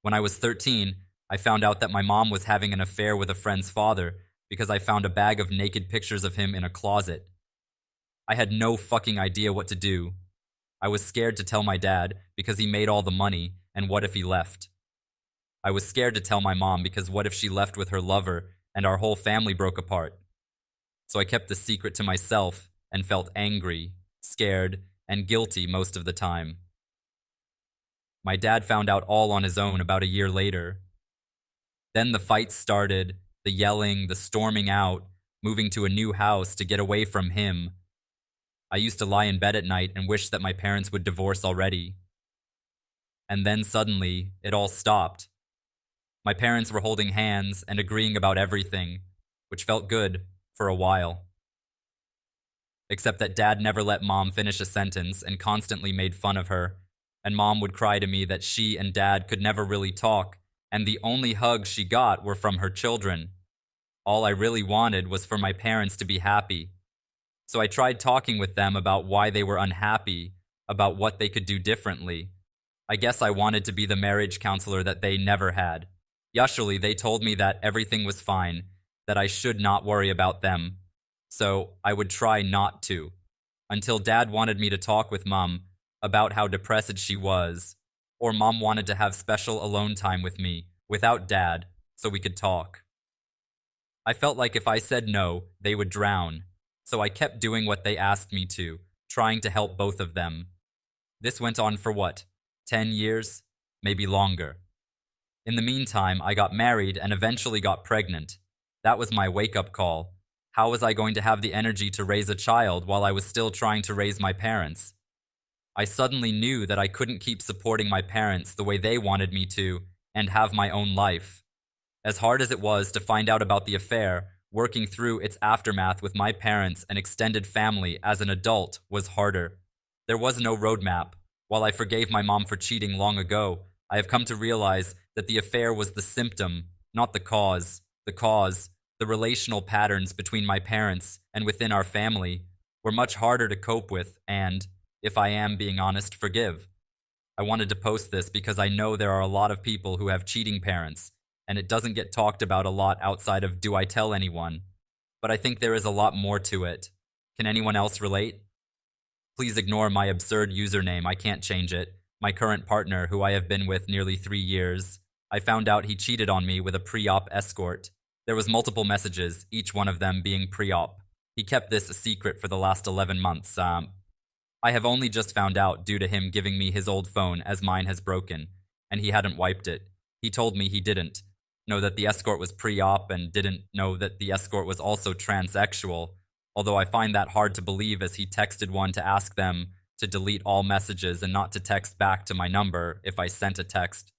When I was 13, I found out that my mom was having an affair with a friend's father because I found a bag of naked pictures of him in a closet. I had no fucking idea what to do. I was scared to tell my dad because he made all the money, and what if he left? I was scared to tell my mom because what if she left with her lover and our whole family broke apart? So I kept the secret to myself and felt angry, scared, and guilty most of the time. My dad found out all on his own about a year later. Then the fights started, the yelling, the storming out, moving to a new house to get away from him. I used to lie in bed at night and wish that my parents would divorce already. And then suddenly, it all stopped. My parents were holding hands and agreeing about everything, which felt good for a while. Except that dad never let mom finish a sentence and constantly made fun of her, and mom would cry to me that she and dad could never really talk, and the only hugs she got were from her children. All I really wanted was for my parents to be happy. So I tried talking with them about why they were unhappy, about what they could do differently. I guess I wanted to be the marriage counselor that they never had. Usually they told me that everything was fine, that I should not worry about them. So I would try not to, until dad wanted me to talk with mom about how depressed she was, or mom wanted to have special alone time with me, without dad, so we could talk. I felt like if I said no, they would drown, so I kept doing what they asked me to, trying to help both of them. This went on for what, 10 years? Maybe longer. In the meantime, I got married and eventually got pregnant. That was my wake-up call. How was I going to have the energy to raise a child while I was still trying to raise my parents? I suddenly knew that I couldn't keep supporting my parents the way they wanted me to and have my own life. As hard as it was to find out about the affair, working through its aftermath with my parents and extended family as an adult was harder. There was no roadmap. While I forgave my mom for cheating long ago, I have come to realize that the affair was the symptom, not the cause. The relational patterns between my parents and within our family, were much harder to cope with and, if I am being honest, forgive. I wanted to post this because I know there are a lot of people who have cheating parents, and it doesn't get talked about a lot outside of do I tell anyone? But I think there is a lot more to it. Can anyone else relate? Please ignore my absurd username, I can't change it. My current partner, who I have been with nearly 3 years, I found out he cheated on me with a pre-op escort. There was multiple messages, each one of them being pre-op. He kept this a secret for the last 11 months. I have only just found out due to him giving me his old phone as mine has broken, and he hadn't wiped it. He told me he didn't know that the escort was pre-op and didn't know that the escort was also transsexual, although I find that hard to believe as he texted one to ask them to delete all messages and not to text back to my number if I sent a text.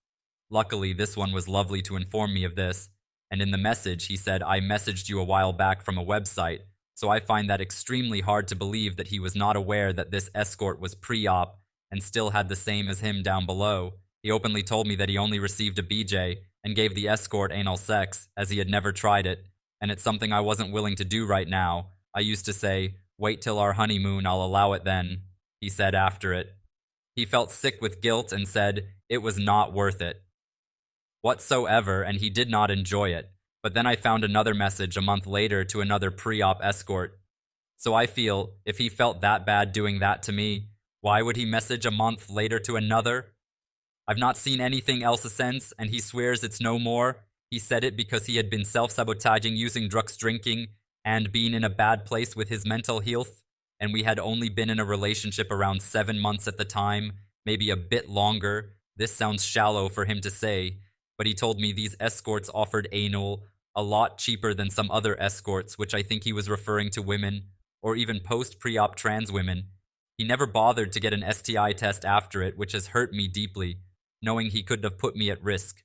Luckily, this one was lovely to inform me of this, and in the message he said, I messaged you a while back from a website, so I find that extremely hard to believe that he was not aware that this escort was pre-op and still had the same as him down below. He openly told me that he only received a BJ and gave the escort anal sex, as he had never tried it, and it's something I wasn't willing to do right now. I used to say, wait till our honeymoon, I'll allow it then, he said after it. He felt sick with guilt and said it was not worth it whatsoever, and he did not enjoy it. But then I found another message a month later to another pre-op escort. So I feel, if he felt that bad doing that to me, why would he message a month later to another? I've not seen anything else since, and he swears it's no more. He said it because he had been self-sabotaging, using drugs, drinking, and being in a bad place with his mental health, and we had only been in a relationship around 7 months at the time, maybe a bit longer. This sounds shallow for him to say, but he told me these escorts offered anal a lot cheaper than some other escorts, which I think he was referring to women, or even post-pre-op trans women. He never bothered to get an STI test after it, which has hurt me deeply, knowing he could have put me at risk.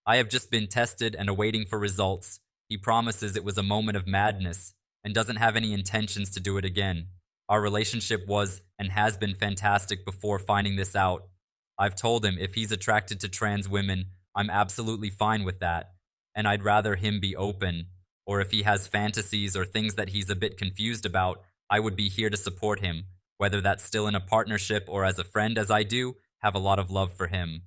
I have just been tested and awaiting for results. He promises it was a moment of madness, and doesn't have any intentions to do it again. Our relationship was and has been fantastic before finding this out. I've told him if he's attracted to trans women, I'm absolutely fine with that, and I'd rather him be open, or if he has fantasies or things that he's a bit confused about, I would be here to support him, whether that's still in a partnership or as a friend, as I do have a lot of love for him.